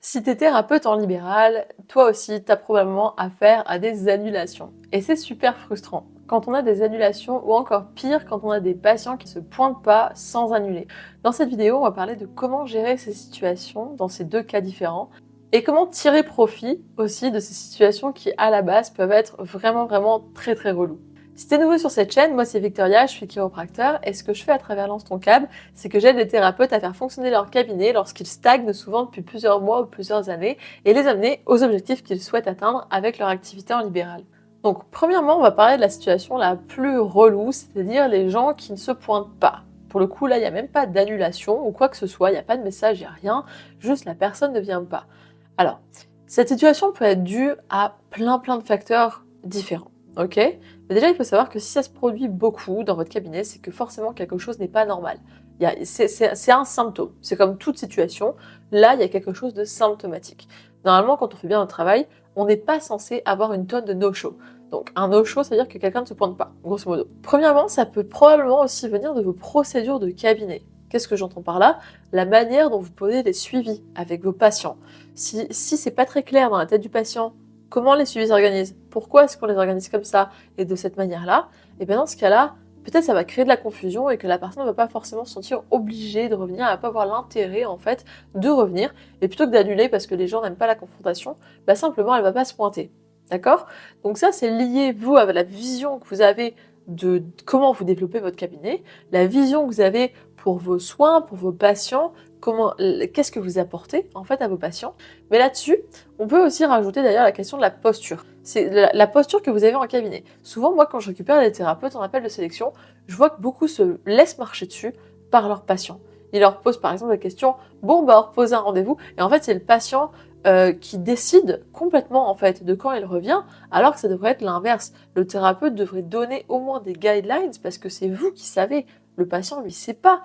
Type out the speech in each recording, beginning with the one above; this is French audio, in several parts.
Si tu es thérapeute en libéral, toi aussi, tu as probablement affaire à des annulations. Et c'est super frustrant quand on a des annulations ou encore pire quand on a des patients qui se pointent pas sans annuler. Dans cette vidéo, on va parler de comment gérer ces situations dans ces deux cas différents et comment tirer profit aussi de ces situations qui à la base peuvent être vraiment très reloues. Si t'es nouveau sur cette chaîne, moi c'est Victoria, je suis chiropracteur et ce que je fais à travers Lance ton câble, c'est que j'aide les thérapeutes à faire fonctionner leur cabinet lorsqu'ils stagnent souvent depuis plusieurs mois ou plusieurs années et les amener aux objectifs qu'ils souhaitent atteindre avec leur activité en libéral. Donc premièrement, on va parler de la situation la plus relou, c'est-à-dire les gens qui ne se pointent pas. Pour le coup, là, il n'y a même pas d'annulation ou quoi que ce soit, il n'y a pas de message, il n'y a rien, juste la personne ne vient pas. Alors, cette situation peut être due à plein de facteurs différents, ok ? Mais déjà, il faut savoir que si ça se produit beaucoup dans votre cabinet, c'est que forcément quelque chose n'est pas normal. C'est un symptôme. C'est comme toute situation. Là, il y a quelque chose de symptomatique. Normalement, quand on fait bien notre travail, on n'est pas censé avoir une tonne de no-show. Donc, un no-show, ça veut dire que quelqu'un ne se pointe pas, grosso modo. Premièrement, ça peut probablement aussi venir de vos procédures de cabinet. Qu'est-ce que j'entends par là ? La manière dont vous posez les suivis avec vos patients. Si c'est pas très clair dans la tête du patient, comment les suivis s'organisent ? Pourquoi est-ce qu'on les organise comme ça et de cette manière-là ? Et bien dans ce cas-là, peut-être ça va créer de la confusion et que la personne ne va pas forcément se sentir obligée de revenir, elle va pas avoir l'intérêt en fait de revenir. Et plutôt que d'annuler parce que les gens n'aiment pas la confrontation, bah simplement elle va pas se pointer. D'accord ? Donc ça c'est lié vous à la vision que vous avez de comment vous développez votre cabinet, la vision que vous avez pour vos soins, pour vos patients, qu'est-ce que vous apportez en fait à vos patients. Mais là-dessus, on peut aussi rajouter d'ailleurs la question de la posture. C'est la posture que vous avez en cabinet. Souvent, moi, quand je récupère les thérapeutes en appel de sélection, je vois que beaucoup se laissent marcher dessus par leurs patients. Ils leur posent par exemple la question « Bon, bah, on repose un rendez-vous ». Et en fait, c'est le patient qui décide complètement en fait de quand il revient, alors que ça devrait être l'inverse. Le thérapeute devrait donner au moins des guidelines parce que c'est vous qui savez. Le patient, lui, ne sait pas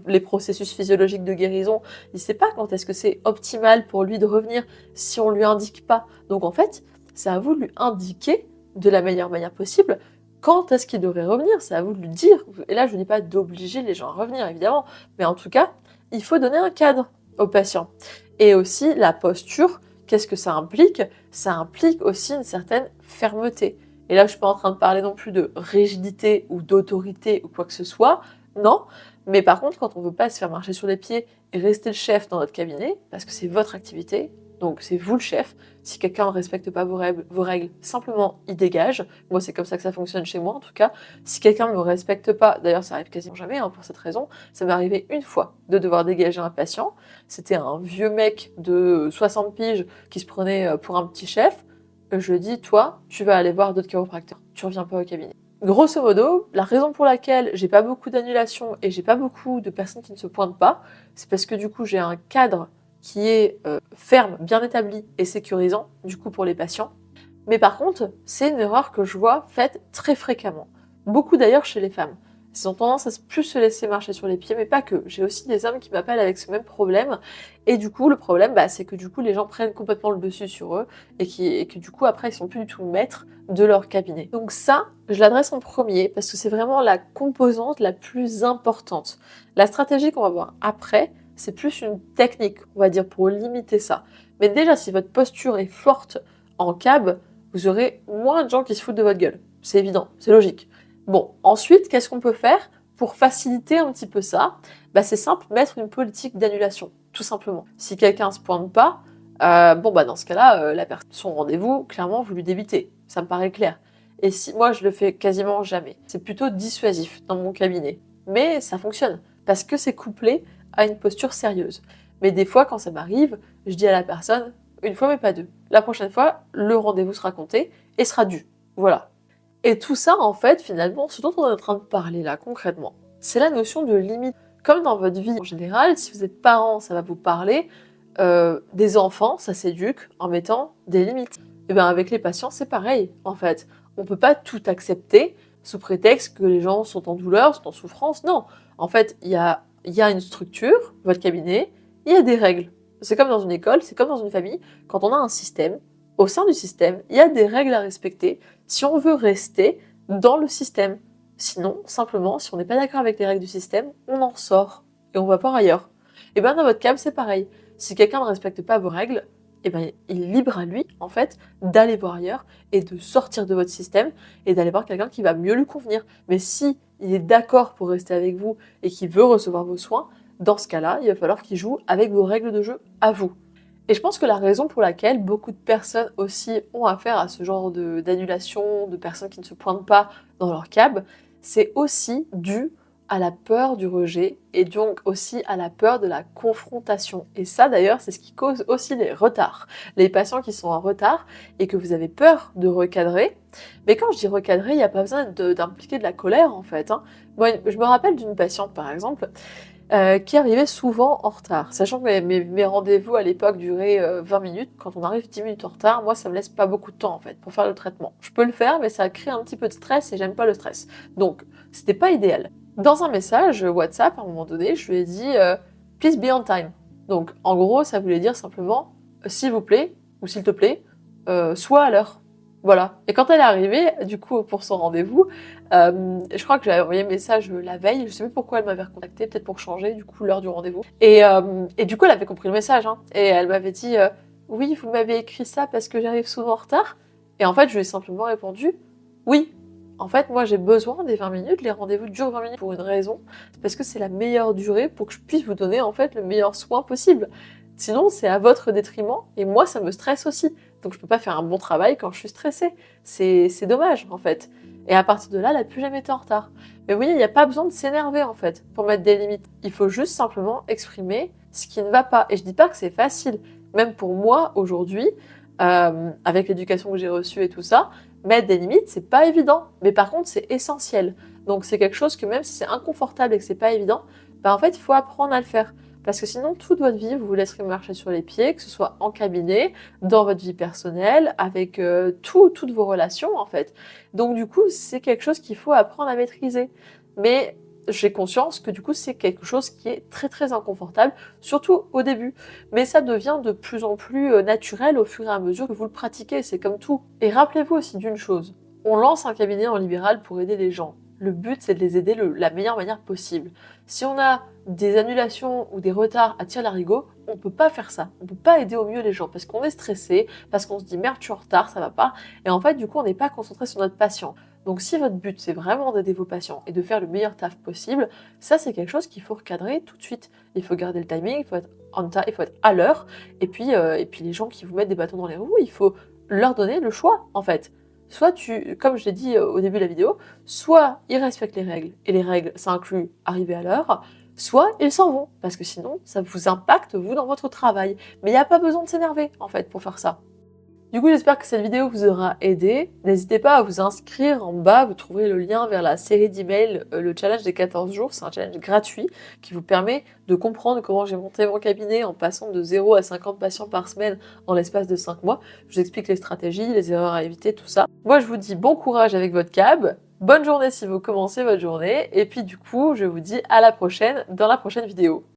les processus physiologiques de guérison. Il ne sait pas quand est-ce que c'est optimal pour lui de revenir si on ne lui indique pas. Donc en fait, c'est à vous de lui indiquer de la meilleure manière possible quand est-ce qu'il devrait revenir. C'est à vous de lui dire. Et là, je ne dis pas d'obliger les gens à revenir, évidemment. Mais en tout cas, il faut donner un cadre au patient. Et aussi, la posture, qu'est-ce que ça implique ? Ça implique aussi une certaine fermeté. Et là, je ne suis pas en train de parler non plus de rigidité ou d'autorité ou quoi que ce soit, non. Mais par contre, quand on ne veut pas se faire marcher sur les pieds et rester le chef dans notre cabinet, parce que c'est votre activité, donc c'est vous le chef, si quelqu'un ne respecte pas vos règles, simplement il dégage. Moi, c'est comme ça que ça fonctionne chez moi en tout cas. Si quelqu'un ne me respecte pas, d'ailleurs ça arrive quasiment jamais pour cette raison, ça m'est arrivé une fois de devoir dégager un patient. C'était un vieux mec de 60 piges qui se prenait pour un petit chef. Je dis, toi, tu vas aller voir d'autres chiropracteurs. Tu reviens pas au cabinet. Grosso modo, la raison pour laquelle j'ai pas beaucoup d'annulations et j'ai pas beaucoup de personnes qui ne se pointent pas, c'est parce que du coup, j'ai un cadre qui est ferme, bien établi et sécurisant, du coup, pour les patients. Mais par contre, c'est une erreur que je vois faite très fréquemment. Beaucoup d'ailleurs chez les femmes. Elles ont tendance à plus se laisser marcher sur les pieds, mais pas que. J'ai aussi des hommes qui m'appellent avec ce même problème. Et du coup, le problème, c'est que du coup, les gens prennent complètement le dessus sur eux et que du coup, après, ils sont plus du tout maîtres de leur cabinet. Donc ça, je l'adresse en premier parce que c'est vraiment la composante la plus importante. La stratégie qu'on va voir après, c'est plus une technique, on va dire, pour limiter ça. Mais déjà, si votre posture est forte en cab, vous aurez moins de gens qui se foutent de votre gueule. C'est évident, c'est logique. Bon, ensuite, qu'est-ce qu'on peut faire pour faciliter un petit peu ça ? C'est simple, mettre une politique d'annulation, tout simplement. Si quelqu'un ne se pointe pas, dans ce cas-là, la personne, son rendez-vous, clairement, vous lui débitez. Ça me paraît clair. Et si moi, je le fais quasiment jamais. C'est plutôt dissuasif dans mon cabinet. Mais ça fonctionne, parce que c'est couplé à une posture sérieuse. Mais des fois, quand ça m'arrive, je dis à la personne, une fois mais pas deux. La prochaine fois, le rendez-vous sera compté et sera dû. Voilà. Et tout ça, en fait, finalement, ce dont on est en train de parler là, concrètement, c'est la notion de limite. Comme dans votre vie en général, si vous êtes parent, ça va vous parler. Des enfants, ça s'éduque en mettant des limites. Et bien avec les patients, c'est pareil, en fait. On ne peut pas tout accepter sous prétexte que les gens sont en douleur, sont en souffrance. Non. En fait, il y a une structure, votre cabinet, il y a des règles. C'est comme dans une école, c'est comme dans une famille. Quand on a un système, au sein du système, il y a des règles à respecter si on veut rester dans le système. Sinon, simplement, si on n'est pas d'accord avec les règles du système, on en sort et on va voir ailleurs. Et bien dans votre cas, c'est pareil. Si quelqu'un ne respecte pas vos règles, eh ben, il est libre à lui, en fait, d'aller voir ailleurs et de sortir de votre système et d'aller voir quelqu'un qui va mieux lui convenir. Mais si il est d'accord pour rester avec vous et qu'il veut recevoir vos soins, dans ce cas-là, il va falloir qu'il joue avec vos règles de jeu à vous. Et je pense que la raison pour laquelle beaucoup de personnes aussi ont affaire à ce genre d'annulation, de personnes qui ne se pointent pas dans leur cab, c'est aussi dû à la peur du rejet et donc aussi à la peur de la confrontation. Et ça d'ailleurs, c'est ce qui cause aussi les retards. Les patients qui sont en retard et que vous avez peur de recadrer. Mais quand je dis recadrer, il n'y a pas besoin d'impliquer de la colère en fait. Hein. Moi, je me rappelle d'une patiente par exemple qui arrivait souvent en retard. Sachant que mes rendez-vous à l'époque duraient 20 minutes. Quand on arrive 10 minutes en retard, moi ça me laisse pas beaucoup de temps en fait pour faire le traitement. Je peux le faire, mais ça crée un petit peu de stress et j'aime pas le stress. Donc, c'était pas idéal. Dans un message WhatsApp, à un moment donné, je lui ai dit Please be on time. Donc, en gros, ça voulait dire simplement s'il vous plaît, ou s'il te plaît, sois à l'heure. Voilà. Et quand elle est arrivée, du coup, pour son rendez-vous, je crois que j'avais envoyé un message la veille, je sais plus pourquoi elle m'avait recontacté, peut-être pour changer, du coup, l'heure du rendez-vous. Et du coup, elle avait compris le message, hein. Et elle m'avait dit oui, vous m'avez écrit ça parce que j'arrive souvent en retard. Et en fait, je lui ai simplement répondu oui. En fait, moi, j'ai besoin des 20 minutes. Les rendez-vous durent 20 minutes pour une raison. C'est parce que c'est la meilleure durée pour que je puisse vous donner, en fait, le meilleur soin possible. Sinon, c'est à votre détriment. Et moi, ça me stresse aussi. Donc, je peux pas faire un bon travail quand je suis stressée. C'est dommage, en fait. Et à partir de là, elle n'a plus jamais été en retard. Mais vous voyez, il n'y a pas besoin de s'énerver, en fait, pour mettre des limites. Il faut juste simplement exprimer ce qui ne va pas. Et je dis pas que c'est facile. Même pour moi, aujourd'hui, avec l'éducation que j'ai reçue et tout ça, mettre des limites, c'est pas évident, mais par contre, c'est essentiel. Donc, c'est quelque chose que même si c'est inconfortable et que c'est pas évident, en fait, il faut apprendre à le faire. Parce que sinon, toute votre vie, vous vous laisserez marcher sur les pieds, que ce soit en cabinet, dans votre vie personnelle, avec toutes vos relations, en fait. Donc, du coup, c'est quelque chose qu'il faut apprendre à maîtriser. Mais j'ai conscience que du coup, c'est quelque chose qui est très, très inconfortable, surtout au début. Mais ça devient de plus en plus naturel au fur et à mesure que vous le pratiquez, c'est comme tout. Et rappelez-vous aussi d'une chose, on lance un cabinet en libéral pour aider les gens. Le but, c'est de les aider de la meilleure manière possible. Si on a des annulations ou des retards à tire-larigot, on peut pas faire ça. On peut pas aider au mieux les gens parce qu'on est stressé, parce qu'on se dit merde, je suis en retard, ça va pas. Et en fait, du coup, on n'est pas concentré sur notre patient. Donc si votre but, c'est vraiment d'aider vos patients et de faire le meilleur taf possible, ça, c'est quelque chose qu'il faut recadrer tout de suite. Il faut garder le timing, il faut être il faut être à l'heure. Et puis les gens qui vous mettent des bâtons dans les roues, il faut leur donner le choix, en fait. Soit comme je l'ai dit au début de la vidéo, soit ils respectent les règles, et les règles, ça inclut arriver à l'heure, soit ils s'en vont, parce que sinon, ça vous impacte, vous, dans votre travail. Mais il n'y a pas besoin de s'énerver, en fait, pour faire ça. Du coup, j'espère que cette vidéo vous aura aidé. N'hésitez pas à vous inscrire en bas, vous trouverez le lien vers la série d'emails, le challenge des 14 jours. C'est un challenge gratuit qui vous permet de comprendre comment j'ai monté mon cabinet en passant de 0 à 50 patients par semaine en l'espace de 5 mois. Je vous explique les stratégies, les erreurs à éviter, tout ça. Moi, je vous dis bon courage avec votre cab, bonne journée si vous commencez votre journée, et puis du coup, je vous dis à la prochaine dans la prochaine vidéo.